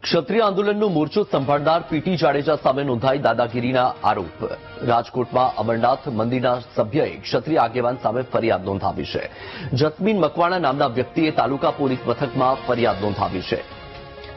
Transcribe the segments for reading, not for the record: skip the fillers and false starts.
ક્ષત્રિય આંદોલનનો મોરચો સંભાળનાર પીટી જાડેજા સામે નોંધાઈ દાદાગીરીના આરોપ। રાજકોટમાં અમરનાથ મંદિરના સભ્યએ ક્ષત્રિય આગેવાન સામે ફરિયાદ નોંધાવી છે। જસ્મીન મકવાણા નામના વ્યક્તિએ તાલુકા પોલીસ મથકમાં ફરિયાદ નોંધાવી છે।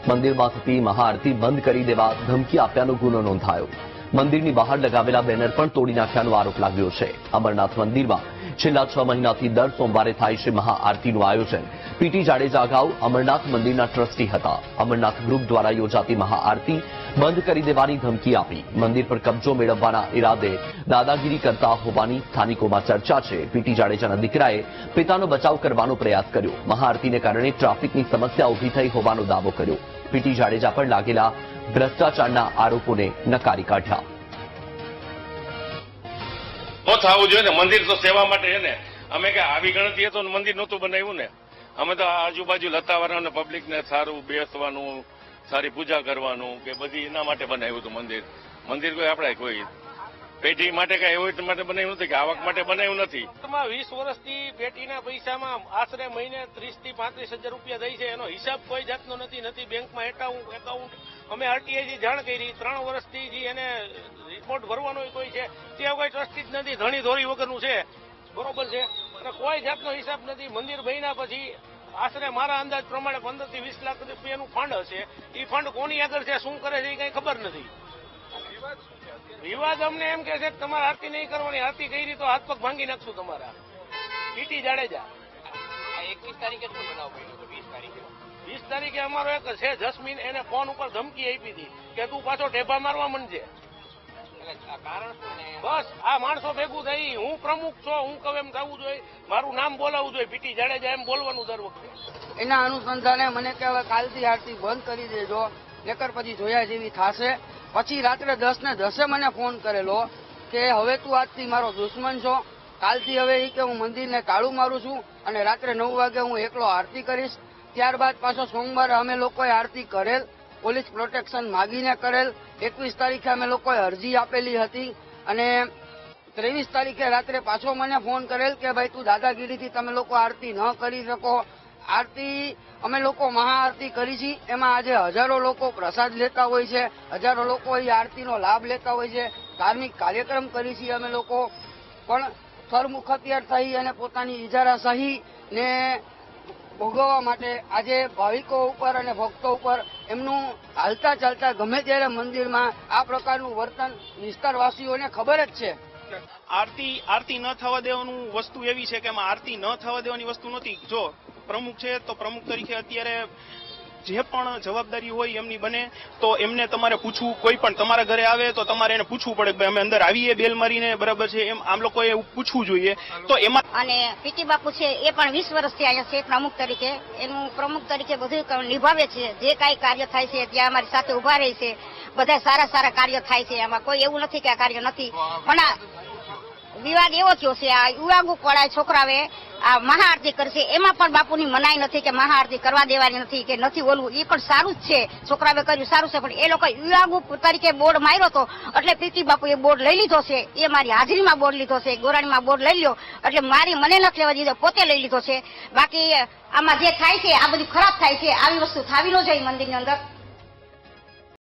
મંદિરમાં થતી મહાઆરતી બંધ કરી દેવા ધમકી આપ્યાનો ગુનો નોંધાયો। મંદિરની બહાર લગાવેલા બેનર પણ તોડી નાખ્યાનો આરોપ લાગ્યો છે। અમરનાથ મંદિરમાં છેલ્લા 6 મહિનાથી દર સોમવારે થાય છે મહાઆરતીનું આયોજન। પીટી જાડેજા અગાઉ અમરનાથ મંદિરના ટ્રસ્ટી હતા। અમરનાથ ગ્રુપ દ્વારા યોજાતી મહાઆરતી બંધ કરી દેવાની ધમકી આપી મંદિર પર કબજો મેળવવાના ઇરાદે દાદાગીરી કરતા હોવાની સ્થાનિકોમાં ચર્ચા છે। પીટી જાડેજાના દીકરાએ પિતાનો બચાવ કરવાનો પ્રયાસ કર્યો। મહાઆરતીને કારણે ટ્રાફિકની સમસ્યા ઊભી થઈ હોવાનો દાવો કર્યો। પીટી જાડેજા પર લાગેલા ભ્રષ્ટાચારના આરોપોને નકારી કાઢ્યા। થવું જોઈએ ને, મંદિર તો સેવા માટે છે ને। અમે કે આવી ગણતરી તો મંદિર નહોતું બનાવ્યું ને। અમે તો આજુબાજુ લતાવાળાને પબ્લિકને સારું બેસવાનું, સારી પૂજા કરવાનું કે બધી એના માટે બનાવ્યું હતું મંદિર। મંદિર કોઈ આપણે કોઈ પેઢી માટે કઈ એવું માટે બનાવ્યું નથી કે આવક માટે બનાવ્યું નથી। 20 વર્ષથી પેટીના પૈસામાં આશરે મહિને 30 થી 35 હજાર રૂપિયા દઈ છે। એનો હિસાબ કોઈ જાતનો નથી બેંકમાં એકાઉન્ટ અમે આરટીઆઈ જાણ કરી। 3 વર્ષથી જે એને રિપોર્ટ ભરવાનો કોઈ છે તે કોઈ ટ્રસ્ટી જ નથી, ધણી ધોરી વગરનું છે, બરોબર છે। અને કોઈ જાતનો હિસાબ નથી। મંદિર બન્યા પછી આશરે મારા અંદાજ પ્રમાણે 15 થી 20 લાખ રૂપિયાનું ફંડ હશે। એ ફંડ કોની આગળ છે, શું કરે છે એ કઈ ખબર નથી। વિવાદ અમને એમ કે છે કે તમારે આરતી નહીં કરવાની, આરતી કરી તો હાથ પગ ભાંગી નાખશું તમારા। પીટી જાડેજા 21 તારીખે શું બનાવ બન્યો? 20 તારીખે અમારો એક છે જસ્મીન, એને ફોન ઉપર ધમકી આપી હતી કે તું પાછો ઢેબા મારવા માંડજે। બસ આ માણસો ભેગું થઈ, હું પ્રમુખ છો, હું કહું એમ થવું જોઈએ, મારું નામ બોલાવવું જોઈએ, પીટી જાડેજા એમ બોલવાનું દર વખતે। એના અનુસંધાને મને કે હવે કાલથી આરતી બંધ કરી દેજો, નકર પછી જોયા જેવી થશે। પછી રાત્રે 10 ને 10 મને ફોન કરેલો કે હવે તું આજથી મારો દુશ્મન છો, કાલથી હવે એ કે હું મંદિરને તાળું મારું છું અને રાત્રે 9 વાગે હું એકલો આરતી કરીશ। ત્યારબાદ પાછો સોમવારે અમે લોકોએ આરતી કરેલ, પોલીસ પ્રોટેક્શન માગીને કરેલ। 21 તારીખે અમે લોકોએ અરજી આપેલી હતી અને 23 તારીખે રાત્રે પાછો મને ફોન કરેલ કે ભાઈ તું દાદાગીરીથી તમે લોકો આરતી ન કરી શકો। આરતી અમે લોકો મહાઆરતી કરી છે, એમાં આજે હજારો લોકો પ્રસાદ લેતા હોય છે, હજારો લોકો એ આરતીનો લાભ લેતા હોય છે, ધાર્મિક કાર્યક્રમ કરી છે અમે લોકો। પણ સરમુખત્યાર થઈ અને પોતાની ઇજારાશાહી ને ભોગવવા માટે આજે ભાવિકો ઉપર અને ભક્તો ઉપર એમનું હાલતા ચાલતા ગમે ત્યારે મંદિરમાં આ પ્રકારનું વર્તન વિસ્તારવાસીઓને ખબર જ છે। આરતી ન થવા દેવાનું વસ્તુ એવી છે કે એમાં આરતી ન થવા દેવાની વસ્તુ નથી। જો પ્રમુખ છે તો પ્રમુખ તરીકે અત્યારે જે પણ જવાબદારી હોય એમની બને તો એમને તમારે પૂછવું। કોઈ પણ તમારા ઘરે આવે તો તમારે એને પૂછવું પડે કે અમે અંદર આવીએ બેલ મારીને, બરાબર છે, એમ આમ લોકોએ પૂછવું જોઈએ। તો એમાં અને પીટી બાપુ છે એ પણ 20 વર્ષથી અહીંયા છે પ્રમુખ તરીકે, એનું પ્રમુખ તરીકે બધું નિભાવે છે। જે કાંઈ કાર્ય થાય છે ત્યાં અમારી સાથે ઉભા રહે છે, બધા સારા સારા કાર્ય થાય છે। એમાં કોઈ એવું નથી કે આ કાર્ય નથી। પણ આ વિવાદ એવો થયો છે, આ યુવાગુ પડાય છોકરાએ આ મહાઆરતી કરશે, એમાં પણ બાપુની મનાઈ નથી કે મહાઆરતી કરવા દેવાની નથી કે નથી બોલવું। એ પણ સારું જ છે, છોકરાએ કર્યું સારું છે, પણ એ લોકો યુવાગુ તરીકે બોર્ડ માર્યો હતો એટલે પીટી બાપુએ બોર્ડ લઈ લીધો છે। એ મારી હાજરીમાં બોર્ડ લીધો છે, ગોરાણીમાં બોર્ડ લઈ લ્યો એટલે મને નથી લેવા દીધો, પોતે લઈ લીધો છે। બાકી આમાં જે થાય છે આ બધું ખરાબ થાય છે, આવી વસ્તુ થવી ન જોઈએ મંદિરની અંદર।